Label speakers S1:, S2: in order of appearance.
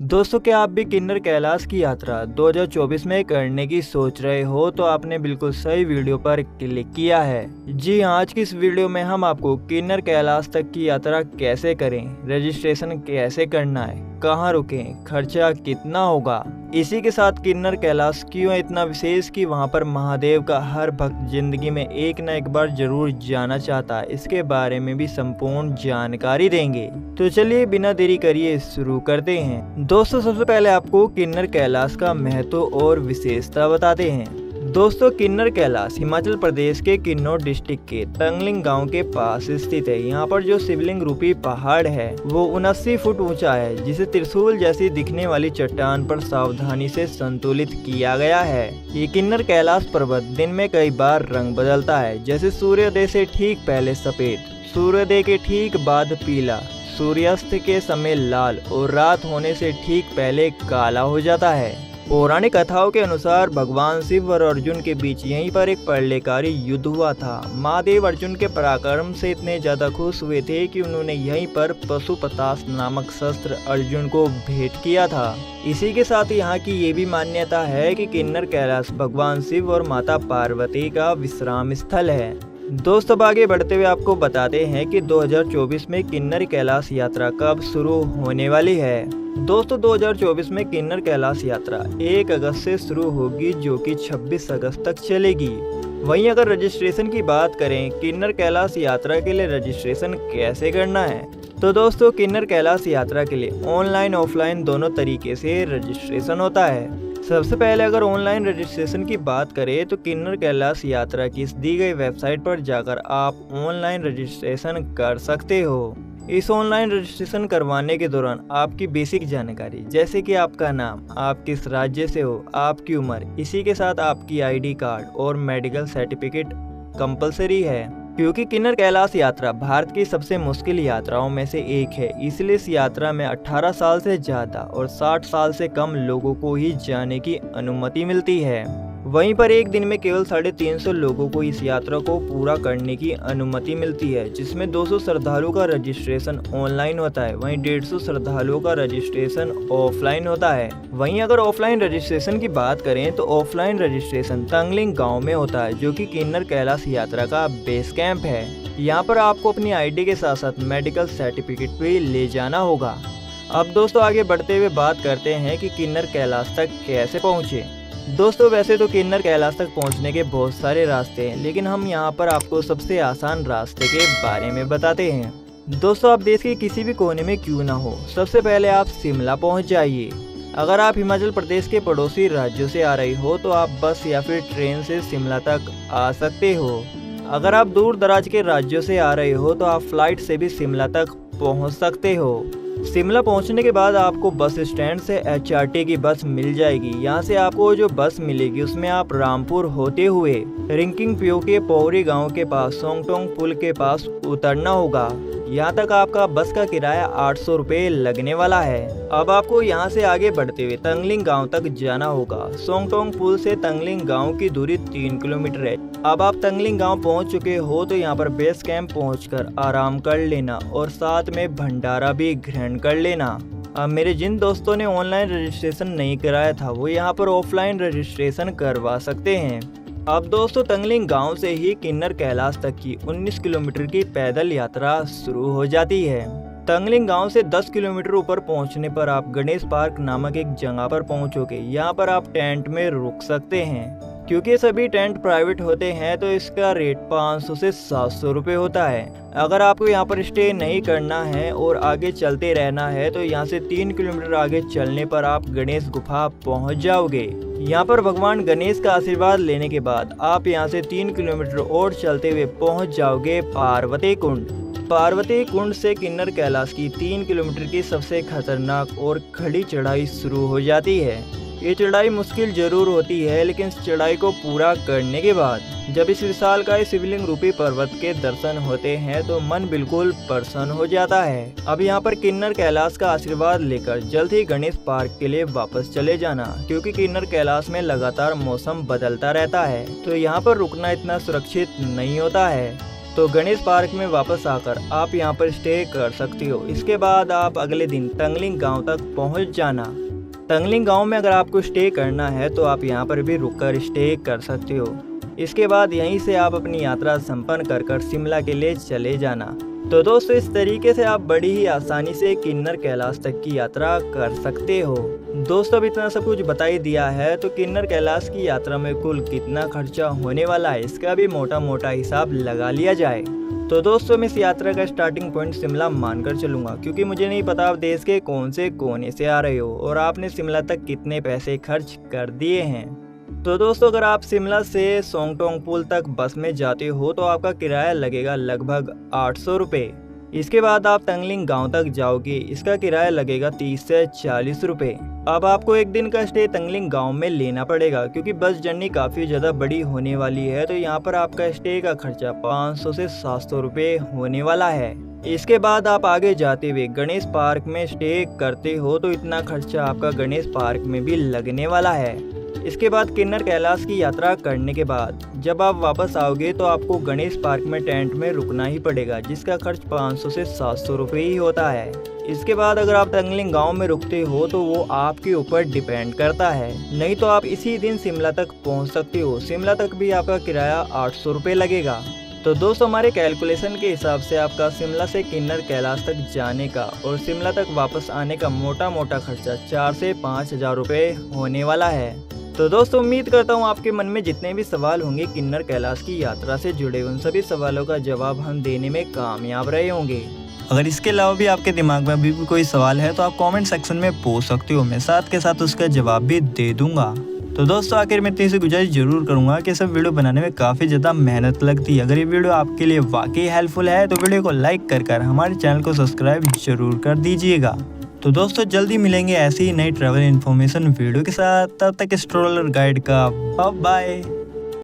S1: दोस्तों, क्या आप भी किन्नर कैलाश की यात्रा 2024 में करने की सोच रहे हो तो आपने बिल्कुल सही वीडियो पर क्लिक किया है। जी हाँ, आज की इस वीडियो में हम आपको किन्नर कैलाश तक की यात्रा कैसे करें, रजिस्ट्रेशन कैसे करना है, कहाँ रुकें, खर्चा कितना होगा, इसी के साथ किन्नर कैलाश क्यों है इतना विशेष कि वहाँ पर महादेव का हर भक्त जिंदगी में एक न एक बार जरूर जाना चाहता है, इसके बारे में भी संपूर्ण जानकारी देंगे। तो चलिए बिना देरी करिए शुरू करते हैं। दोस्तों, सबसे पहले आपको किन्नर कैलाश का महत्व और विशेषता बताते हैं। दोस्तों, किन्नर कैलाश हिमाचल प्रदेश के किन्नौर डिस्ट्रिक्ट के तंगलिंग गांव के पास स्थित है। यहाँ पर जो शिवलिंग रूपी पहाड़ है वो 79 फुट ऊंचा है, जिसे त्रिशूल जैसी दिखने वाली चट्टान पर सावधानी से संतुलित किया गया है। ये किन्नर कैलाश पर्वत दिन में कई बार रंग बदलता है, जैसे सूर्योदय से ठीक पहले सफेद, सूर्योदय के ठीक बाद पीला, सूर्यास्त के समय लाल और रात होने से ठीक पहले काला हो जाता है। पौराणिक कथाओं के अनुसार भगवान शिव और अर्जुन के बीच यहीं पर एक प्रलयकारी युद्ध हुआ था। महादेव अर्जुन के पराक्रम से इतने ज्यादा खुश हुए थे कि उन्होंने यहीं पर पशुपतास नामक शस्त्र अर्जुन को भेंट किया था। इसी के साथ यहाँ की ये भी मान्यता है कि किन्नर कैलाश भगवान शिव और माता पार्वती का विश्राम स्थल है। दोस्तों, अब आगे बढ़ते हुए आपको बताते हैं कि 2024 में किन्नर कैलाश यात्रा कब शुरू होने वाली है। दोस्तों, 2024 में किन्नर कैलाश यात्रा 1 अगस्त से शुरू होगी, जो कि 26 अगस्त तक चलेगी। वहीं अगर रजिस्ट्रेशन की बात करें, किन्नर कैलाश यात्रा के लिए रजिस्ट्रेशन कैसे करना है, तो दोस्तों किन्नर कैलाश यात्रा के लिए ऑनलाइन ऑफलाइन दोनों तरीके से रजिस्ट्रेशन होता है। सबसे पहले अगर ऑनलाइन रजिस्ट्रेशन की बात करें तो किन्नर कैलाश यात्रा की इस दी गई वेबसाइट पर जाकर आप ऑनलाइन रजिस्ट्रेशन कर सकते हो। इस ऑनलाइन रजिस्ट्रेशन करवाने के दौरान आपकी बेसिक जानकारी, जैसे कि आपका नाम, आप किस राज्य से हो, आपकी उम्र, इसी के साथ आपकी आईडी कार्ड और मेडिकल सर्टिफिकेट कंपलसरी है। क्योंकि किन्नर कैलाश यात्रा भारत की सबसे मुश्किल यात्राओं में से एक है, इसलिए इस यात्रा में 18 साल से ज़्यादा और 60 साल से कम लोगों को ही जाने की अनुमति मिलती है। वहीं पर एक दिन में केवल 350 लोगों को इस यात्रा को पूरा करने की अनुमति मिलती है, जिसमें 200 श्रद्धालुओं का रजिस्ट्रेशन ऑनलाइन होता है, वहीं 150 श्रद्धालुओं का रजिस्ट्रेशन ऑफलाइन होता है। वहीं अगर ऑफलाइन रजिस्ट्रेशन की बात करें तो ऑफलाइन रजिस्ट्रेशन तंगलिंग गांव में होता है, जो कि किन्नर कैलाश यात्रा का बेस कैंप है। यहाँ पर आपको अपनी आईडी के साथ साथ मेडिकल सर्टिफिकेट भी ले जाना होगा। अब दोस्तों, आगे बढ़ते हुए बात करते हैं कि किन्नर कैलाश तक कैसे पहुँचे। दोस्तों, वैसे तो किन्नर कैलाश तक पहुंचने के बहुत सारे रास्ते हैं, लेकिन हम यहां पर आपको सबसे आसान रास्ते के बारे में बताते हैं। दोस्तों, आप देश के किसी भी कोने में क्यों ना हो, सबसे पहले आप शिमला पहुंच जाइए। अगर आप हिमाचल प्रदेश के पड़ोसी राज्यों से आ रही हो तो आप बस या फिर ट्रेन से शिमला तक आ सकते हो। अगर आप दूर दराज के राज्यों से आ रहे हो तो आप फ्लाइट से भी शिमला तक पहुँच सकते हो। शिमला पहुंचने के बाद आपको बस स्टैंड से HRT की बस मिल जाएगी। यहाँ से आपको जो बस मिलेगी उसमें आप रामपुर होते हुए रिंकिंग पियो के पौरी गांव के पास सोंगटोंग पुल के पास उतरना होगा। यहाँ तक आपका बस का किराया 800 रुपये लगने वाला है। अब आपको यहाँ से आगे बढ़ते हुए तंगलिंग गांव तक जाना होगा। सोंगटोंग पुल से तंगलिंग गांव की दूरी 3 किलोमीटर है। अब आप तंगलिंग गांव पहुँच चुके हो तो यहाँ पर बेस कैंप पहुँचकर आराम कर लेना और साथ में भंडारा भी ग्रहण कर लेना। अब मेरे जिन दोस्तों ने ऑनलाइन रजिस्ट्रेशन नहीं कराया था वो यहाँ पर ऑफलाइन रजिस्ट्रेशन करवा सकते हैं। अब दोस्तों, तंगलिंग गांव से ही किन्नर कैलाश तक की 19 किलोमीटर की पैदल यात्रा शुरू हो जाती है। तंगलिंग गांव से 10 किलोमीटर ऊपर पहुंचने पर आप गणेश पार्क नामक एक जगह पर पहुंचोगे। यहाँ पर आप टेंट में रुक सकते हैं। क्योंकि सभी टेंट प्राइवेट होते हैं तो इसका रेट 500 से 700 रुपये होता है। अगर आपको यहाँ पर स्टे नहीं करना है और आगे चलते रहना है तो यहाँ से 3 किलोमीटर आगे चलने पर आप गणेश गुफा पहुँच जाओगे। यहाँ पर भगवान गणेश का आशीर्वाद लेने के बाद आप यहाँ से 3 किलोमीटर और चलते हुए पहुँच जाओगे पार्वती कुंड। पार्वती कुंड से किन्नर कैलाश की 3 किलोमीटर की सबसे खतरनाक और खड़ी चढ़ाई शुरू हो जाती है। ये चढ़ाई मुश्किल जरूर होती है, लेकिन इस चढ़ाई को पूरा करने के बाद जब इस विशालकाय शिवलिंग रूपी पर्वत के दर्शन होते हैं तो मन बिल्कुल प्रसन्न हो जाता है। अब यहाँ पर किन्नर कैलाश का आशीर्वाद लेकर जल्द ही गणेश पार्क के लिए वापस चले जाना, क्योंकि किन्नर कैलाश में लगातार मौसम बदलता रहता है तो यहाँ पर रुकना इतना सुरक्षित नहीं होता है। तो गणेश पार्क में वापस आकर आप यहाँ पर स्टे कर सकते हो। इसके बाद आप अगले दिन तंगलिंग गांव तक पहुँच जाना। तंगलिंग गांव में अगर आपको स्टे करना है तो आप यहाँ पर भी रुककर स्टे कर सकते हो। इसके बाद यहीं से आप अपनी यात्रा संपन्न कर शिमला के लिए चले जाना। तो दोस्तों इस तरीके से आप बड़ी ही आसानी से किन्नर कैलाश तक की यात्रा कर सकते हो। दोस्तों अब इतना सब कुछ बता ही दिया है, तो किन्नर कैलाश की यात्रा में कुल कितना खर्चा होने वाला है इसका भी मोटा मोटा हिसाब लगा लिया जाए। तो दोस्तों मैं इस यात्रा का स्टार्टिंग पॉइंट शिमला मानकर चलूंगा, क्योंकि मुझे नहीं पता आप देश के कौन से कोने से आ रहे हो और आपने शिमला तक कितने पैसे खर्च कर दिए हैं। तो दोस्तों अगर आप शिमला से सोंगटोंग पुल तक बस में जाते हो तो आपका किराया लगेगा लगभग 800 रुपये। इसके बाद आप तंगलिंग गांव तक जाओगे, इसका किराया लगेगा 30 से 40 रुपये। अब आपको एक दिन का स्टे तंगलिंग गांव में लेना पड़ेगा, क्योंकि बस जर्नी काफ़ी ज़्यादा बड़ी होने वाली है। तो यहाँ पर आपका स्टे का खर्चा 500 से 700 रुपये होने वाला है। इसके बाद आप आगे जाते हुए गणेश पार्क में स्टे करते हो तो इतना खर्चा आपका गणेश पार्क में भी लगने वाला है। इसके बाद किन्नर कैलाश की यात्रा करने के बाद जब आप वापस आओगे तो आपको गणेश पार्क में टेंट में रुकना ही पड़ेगा, जिसका खर्च 500 से 700 रुपये ही होता है। इसके बाद अगर आप तंगलिंग गांव में रुकते हो तो वो आपके ऊपर डिपेंड करता है, नहीं तो आप इसी दिन शिमला तक पहुंच सकते हो। शिमला तक भी आपका किराया 800 रुपये लगेगा। तो दोस्तों हमारे कैलकुलेशन के हिसाब से आपका शिमला से किन्नर कैलाश तक जाने का और शिमला तक वापस आने का मोटा मोटा खर्चा 4 से 5 हज़ार रुपये होने वाला है। तो दोस्तों उम्मीद करता हूँ आपके मन में जितने भी सवाल होंगे किन्नर कैलाश की यात्रा से जुड़े, उन सभी सवालों का जवाब हम देने में कामयाब रहे होंगे। अगर इसके अलावा भी आपके दिमाग में अभी भी कोई सवाल है तो आप कमेंट सेक्शन में पूछ सकते हो, मैं साथ के साथ उसका जवाब भी दे दूंगा। तो दोस्तों आखिर में इतनी सी गुजारिश जरूर करूंगा कि सब वीडियो बनाने में काफ़ी ज़्यादा मेहनत लगती है। अगर ये वीडियो आपके लिए वाकई हेल्पफुल है तो वीडियो को लाइक कर हमारे चैनल को सब्सक्राइब जरूर कर दीजिएगा। तो दोस्तों जल्दी मिलेंगे ऐसी ही नई ट्रैवल इन्फॉर्मेशन वीडियो के साथ, तब तक स्ट्रोलर गाइड का बाय बाय।